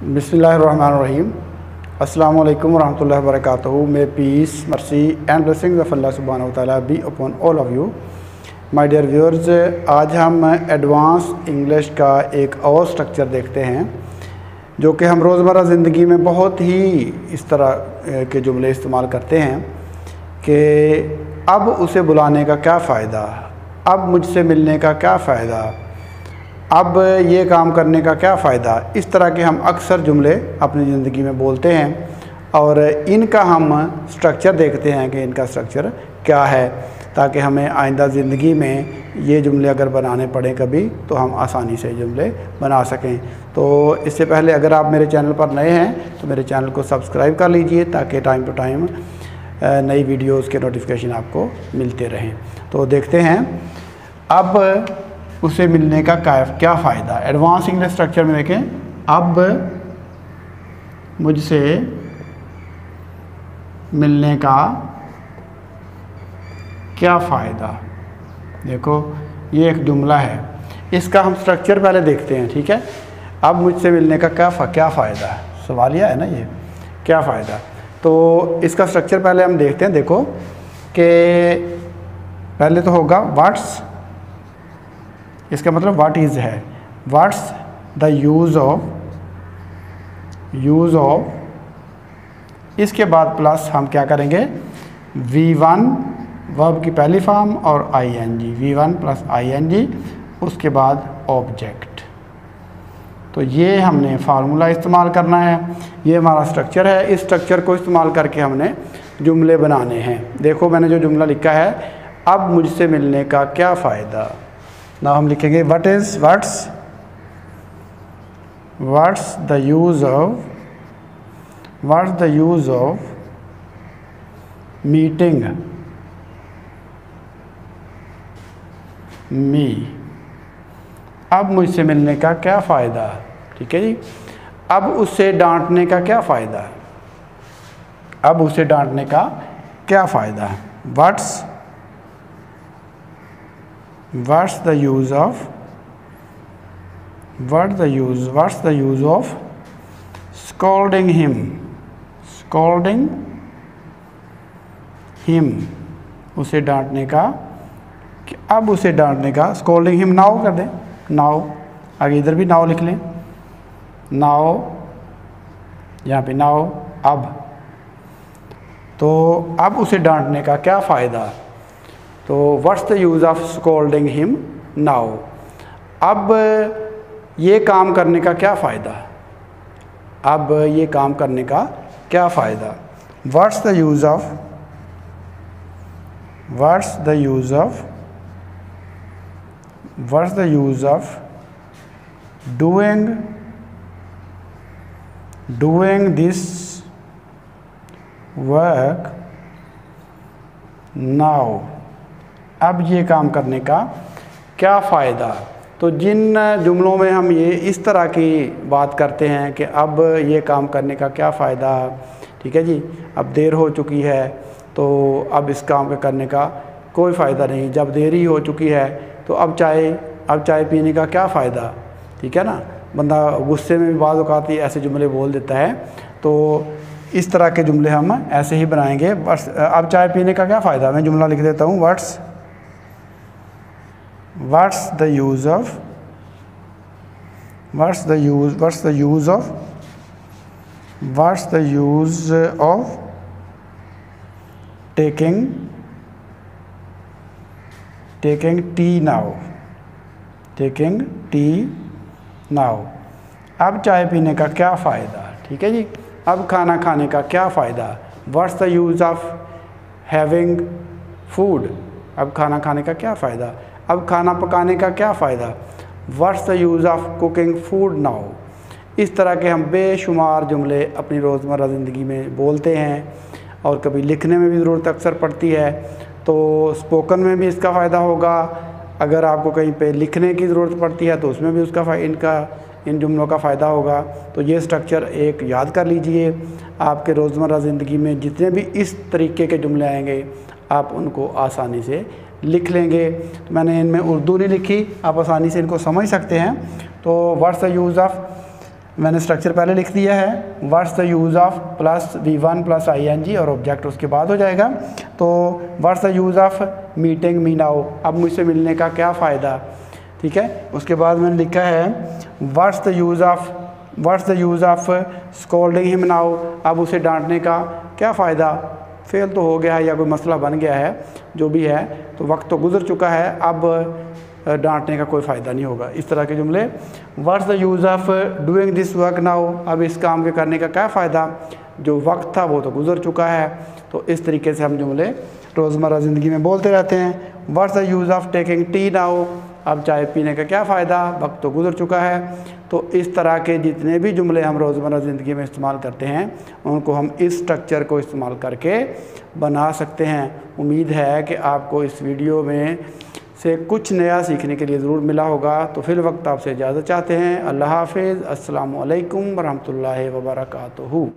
बिस्मिल्लाहिर्रहमानिर्रहीम। अस्सलामु अलैकुम वरहमतुल्लाहि वबरकातुहू। May peace mercy and blessings of Allah सुब्हानहू व तआला be upon all of you my dear viewers. आज हम एडवांस इंग्लिश का एक और स्ट्रक्चर देखते हैं जो कि हम रोज़मर्रा ज़िंदगी में बहुत ही इस तरह के जुमले इस्तेमाल करते हैं कि अब उसे बुलाने का क्या फ़ायदा, अब मुझसे मिलने का क्या फ़ायदा, अब ये काम करने का क्या फ़ायदा। इस तरह के हम अक्सर जुमले अपनी ज़िंदगी में बोलते हैं और इनका हम स्ट्रक्चर देखते हैं कि इनका स्ट्रक्चर क्या है, ताकि हमें आइंदा ज़िंदगी में ये जुमले अगर बनाने पड़े कभी तो हम आसानी से जुमले बना सकें। तो इससे पहले अगर आप मेरे चैनल पर नए हैं तो मेरे चैनल को सब्सक्राइब कर लीजिए ताकि टाइम टू टाइम नई वीडियोज़ के नोटिफिकेशन आपको मिलते रहें। तो देखते हैं अब उसे मिलने का क्या फ़ायदा। एडवांस इंग्लिश स्ट्रक्चर में देखें, अब मुझसे मिलने का क्या फ़ायदा। देखो ये एक जुमला है, इसका हम स्ट्रक्चर पहले देखते हैं, ठीक है। अब मुझसे मिलने का क्या फ़ायदा है, सवालिया है ना ये, क्या फ़ायदा। तो इसका स्ट्रक्चर पहले हम देखते हैं। देखो कि पहले तो होगा व्हाट्स, इसका मतलब व्हाट इज़ है। व्हाट्स द यूज़ ऑफ, इसके बाद प्लस हम क्या करेंगे, V1 वर्ब की पहली फॉर्म और ING, V1 प्लस ING, उसके बाद ऑब्जेक्ट। तो ये हमने फार्मूला इस्तेमाल करना है, ये हमारा स्ट्रक्चर है। इस स्ट्रक्चर को इस्तेमाल करके हमने जुमले बनाने हैं। देखो मैंने जो जुमला लिखा है, अब मुझसे मिलने का क्या फ़ायदा। ना हम लिखेंगे what's the use of meeting me. अब मुझसे मिलने का क्या फ़ायदा, ठीक है जी। अब उससे डांटने का क्या फ़ायदा, अब उसे डांटने का क्या फ़ायदा है। What's the use of scolding him, उसे डांटने का। अब उसे डांटने का, स्कोल्डिंग हिम नाउ कर दें, नाउ आगे इधर भी नाउ लिख लें, नाउ यहाँ पे नाउ अब। तो अब उसे डांटने का क्या फ़ायदा। तो what's the use of scolding him now, अब ये काम करने का क्या फ़ायदा, अब ये काम करने का क्या फ़ायदा। What's the use of doing this work now, अब ये काम करने का क्या फ़ायदा। तो जिन जुमलों में हम ये इस तरह की बात करते हैं कि अब ये काम करने का क्या फ़ायदा, ठीक है जी, अब देर हो चुकी है तो अब इस काम करने का कोई फ़ायदा नहीं, जब देरी हो चुकी है तो अब चाय पीने का क्या फ़ायदा, ठीक है ना। बंदा गुस्से में भी बाज़ औक़ात ऐसे जुमले बोल देता है। तो इस तरह के जुमले हम ऐसे ही बनाएंगे। अब चाय पीने का क्या फ़ायदा, मैं जुमला लिख देता हूँ। What's the use of taking tea now, अब चाय पीने का क्या फ़ायदा, ठीक है जी। अब खाना खाने का क्या फ़ायदा। What's the use of having food, अब खाना खाने का क्या फ़ायदा, अब खाना पकाने का क्या फ़ायदा। What's the use of cooking food now। इस तरह के हम बेशुमार जुमले अपनी रोज़मर्रा ज़िंदगी में बोलते हैं और कभी लिखने में भी ज़रूरत अक्सर पड़ती है। तो स्पोकन में भी इसका फ़ायदा होगा, अगर आपको कहीं पे लिखने की ज़रूरत पड़ती है तो उसमें भी उसका इन जुमलों का फ़ायदा होगा। तो ये स्ट्रक्चर एक याद कर लीजिए, आपके रोज़मर्रा ज़िंदगी में जितने भी इस तरीके के जुमले आएंगे आप उनको आसानी से लिख लेंगे। तो मैंने इनमें उर्दू नहीं लिखी, आप आसानी से इनको समझ सकते हैं। तो व्हाट्स द यूज़ ऑफ मैंने स्ट्रक्चर पहले लिख दिया है, what's the use of plus V1 plus ING और ऑब्जेक्ट उसके बाद हो जाएगा। तो what's the use of meeting me now, अब मुझसे मिलने का क्या फ़ायदा, ठीक है। उसके बाद मैंने लिखा है what's the use of scolding him now, अब उसे डांटने का क्या फ़ायदा, फेल तो हो गया है या कोई मसला बन गया है, जो भी है, तो वक्त तो गुजर चुका है, अब डांटने का कोई फ़ायदा नहीं होगा। इस तरह के जुमले। What's the use of doing this work now, अब इस काम के करने का क्या फ़ायदा, जो वक्त था वो तो गुजर चुका है। तो इस तरीके से हम जुमले रोज़मर्रा ज़िंदगी में बोलते रहते हैं। What's the use of taking tea now, अब चाय पीने का क्या फ़ायदा, वक्त तो गुजर चुका है। तो इस तरह के जितने भी जुमले हम रोज़मर्रा ज़िंदगी में इस्तेमाल करते हैं उनको हम इस स्ट्रक्चर को इस्तेमाल करके बना सकते हैं। उम्मीद है कि आपको इस वीडियो में से कुछ नया सीखने के लिए ज़रूर मिला होगा। तो फिर वक्त आपसे इजाज़त चाहते हैं। अल्लाह हाफ़िज़। अस्सलामु अलैकुम वरहमतुल्लाहि वबरकातुहू।